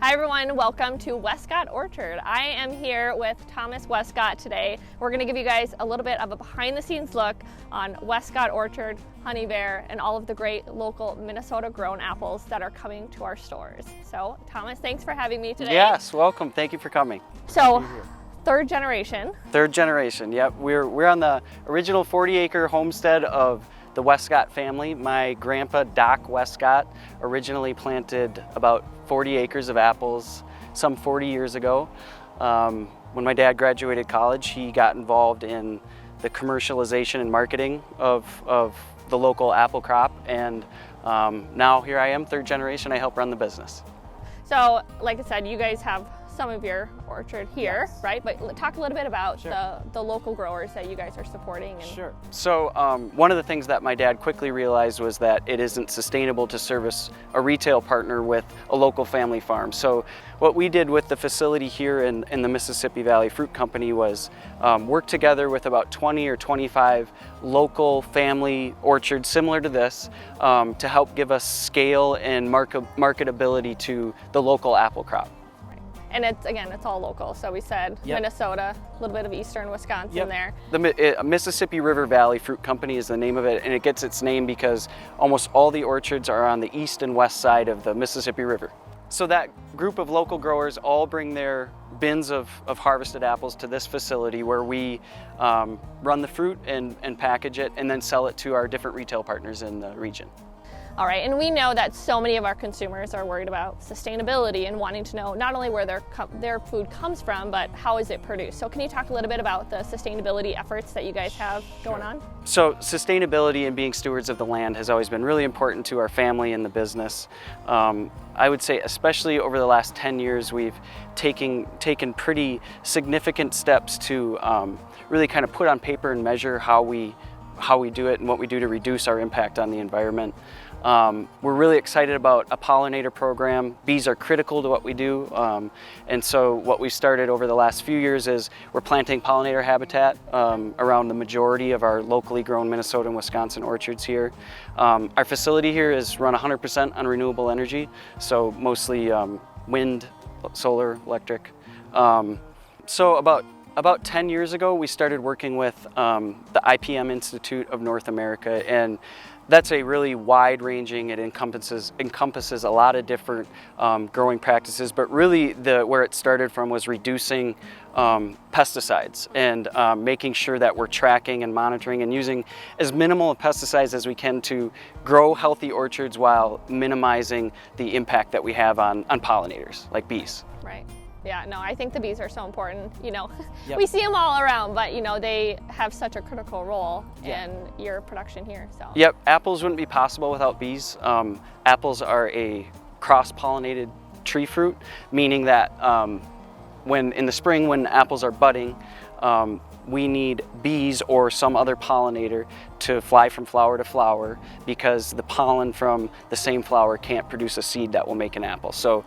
Hi everyone, welcome to Wescott Orchard. I am here with Thomas Wescott today. We're going to give you guys a little bit of a behind the scenes look on Wescott Orchard, Honey Bear, and all of the great local Minnesota grown apples that are coming to our stores. So Thomas, thanks for having me today. Yes, welcome. Thank you for coming. So third generation. Third generation, yep. We're on the original 40-acre homestead of the Wescott family. My grandpa, Doc Wescott, originally planted about 40 acres of apples some 40 years ago. When my dad graduated college, he got involved in the commercialization and marketing of the local apple crop, and now here I am, third generation. I help run the business. So, like I said, you guys have some of your orchard here, yes, right? But talk a little bit about the local growers that you guys are supporting. And Sure. So one of the things that my dad quickly realized was that it isn't sustainable to service a retail partner with a local family farm. So what we did with the facility here in the Mississippi Valley Fruit Company was work together with about 20 or 25 local family orchards similar to this to help give us scale and marketability to the local apple crop. And it's all local. So we said Minnesota, a little bit of eastern Wisconsin there. The Mississippi River Valley Fruit Company is the name of it, and it gets its name because almost all the orchards are on the east and west side of the Mississippi River. So that group of local growers all bring their bins of harvested apples to this facility where we run the fruit and package it and then sell it to our different retail partners in the region. All right, and we know that so many of our consumers are worried about sustainability and wanting to know not only where their food comes from, but how is it produced. So can you talk a little bit about the sustainability efforts that you guys have going on? So sustainability and being stewards of the land has always been really important to our family and the business. I would say especially over the last 10 years, we've taken pretty significant steps to really kind of put on paper and measure how we do it and what we do to reduce our impact on the environment. We're really excited about a pollinator program. Bees are critical to what we do, and so what we've started over the last few years is we're planting pollinator habitat around the majority of our locally grown Minnesota and Wisconsin orchards here. Our facility here is run 100% on renewable energy, so mostly wind, solar, electric. So about 10 years ago, we started working with the IPM Institute of North America, and that's a really wide-ranging, it encompasses a lot of different growing practices, but really where it started from was reducing pesticides and making sure that we're tracking and monitoring and using as minimal of pesticides as we can to grow healthy orchards while minimizing the impact that we have on pollinators, like bees. Right. Yeah, no, I think the bees are so important. You know, we see them all around, but you know, they have such a critical role in your production here. So. Yep, apples wouldn't be possible without bees. Apples are a cross-pollinated tree fruit, meaning that in the spring when apples are budding, we need bees or some other pollinator to fly from flower to flower because the pollen from the same flower can't produce a seed that will make an apple. So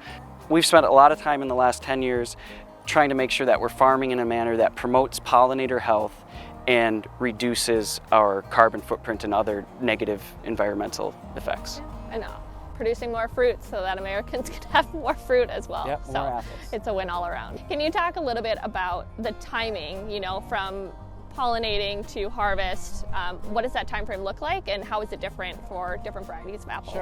we've spent a lot of time in the last 10 years trying to make sure that we're farming in a manner that promotes pollinator health and reduces our carbon footprint and other negative environmental effects. And producing more fruit so that Americans can have more fruit as well. Yep, so more apples. It's a win all around. Can you talk a little bit about the timing, you know, from pollinating to harvest? What does that time frame look like, and how is it different for different varieties of apples?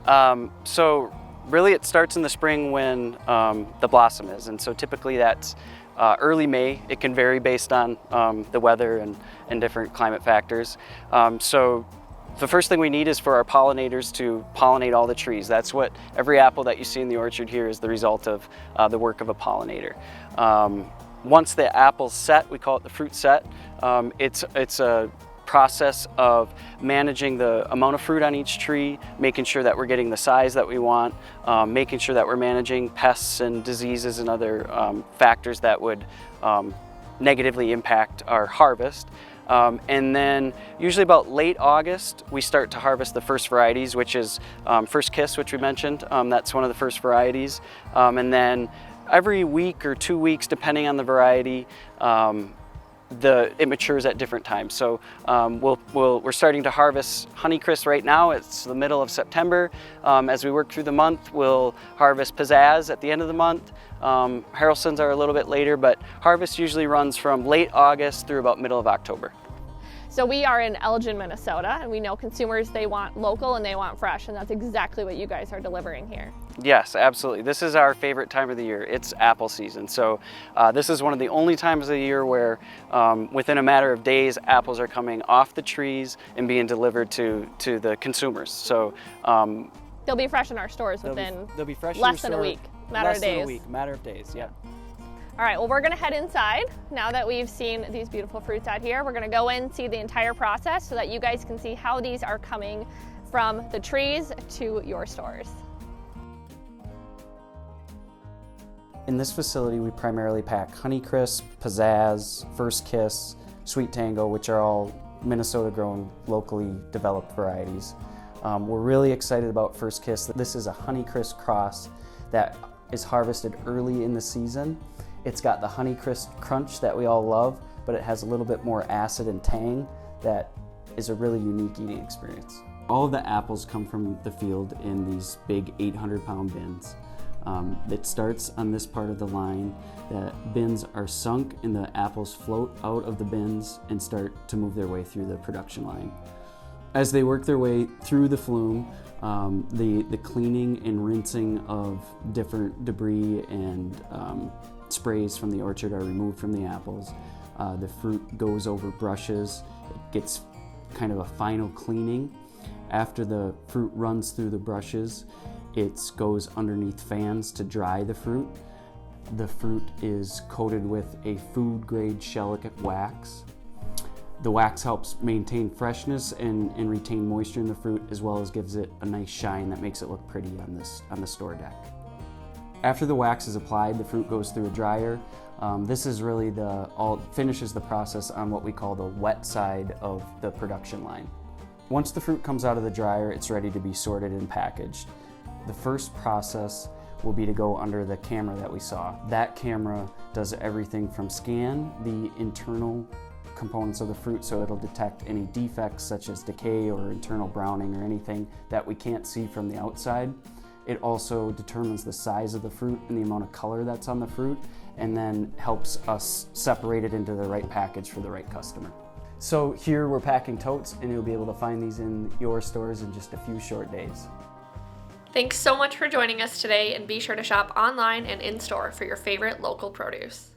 Sure. So really it starts in the spring when the blossom is, and so typically that's early May. It can vary based on the weather and different climate factors. So the first thing we need is for our pollinators to pollinate all the trees. That's what every apple that you see in the orchard here is the result of the work of a pollinator. Once the apple's set, we call it the fruit set. It's a process of managing the amount of fruit on each tree, making sure that we're getting the size that we want, making sure that we're managing pests and diseases and other factors that would negatively impact our harvest. And then usually about late August, we start to harvest the first varieties, which is First Kiss, which we mentioned. That's one of the first varieties. And then every week or 2 weeks, depending on the variety, it matures at different times. So we're starting to harvest Honeycrisp right now. It's the middle of September. As we work through the month, we'll harvest Pizzazz at the end of the month. Harrelsons are a little bit later, but harvest usually runs from late August through about middle of October. So we are in Elgin, Minnesota, and we know consumers, they want local and they want fresh, and that's exactly what you guys are delivering here. Yes, absolutely. This is our favorite time of the year. It's apple season. So this is one of the only times of the year where within a matter of days, apples are coming off the trees and being delivered to the consumers. So they'll be fresh in our stores within they'll be fresh less than a week, matter of days. Matter of days, yeah. All right, well, we're gonna head inside now that we've seen these beautiful fruits out here. We're gonna go in, see the entire process so that you guys can see how these are coming from the trees to your stores. In this facility, we primarily pack Honeycrisp, Pizzazz, First Kiss, Sweet Tango, which are all Minnesota-grown, locally developed varieties. We're really excited about First Kiss. This is a Honeycrisp cross that is harvested early in the season. It's got the Honeycrisp crunch that we all love, but it has a little bit more acid and tang that is a really unique eating experience. All of the apples come from the field in these big 800-pound bins. It starts on this part of the line. The bins are sunk and the apples float out of the bins and start to move their way through the production line. As they work their way through the flume, the cleaning and rinsing of different debris and sprays from the orchard are removed from the apples. The fruit goes over brushes. It gets kind of a final cleaning. After the fruit runs through the brushes, it goes underneath fans to dry the fruit. The fruit is coated with a food-grade shellac wax. The wax helps maintain freshness and retain moisture in the fruit, as well as gives it a nice shine that makes it look pretty on the store deck. After the wax is applied, the fruit goes through a dryer. This is really finishes the process on what we call the wet side of the production line. Once the fruit comes out of the dryer, it's ready to be sorted and packaged. The first process will be to go under the camera that we saw. That camera does everything from scan the internal components of the fruit, so it'll detect any defects such as decay or internal browning or anything that we can't see from the outside. It also determines the size of the fruit and the amount of color that's on the fruit, and then helps us separate it into the right package for the right customer. So here we're packing totes, and you'll be able to find these in your stores in just a few short days. Thanks so much for joining us today, and be sure to shop online and in store for your favorite local produce.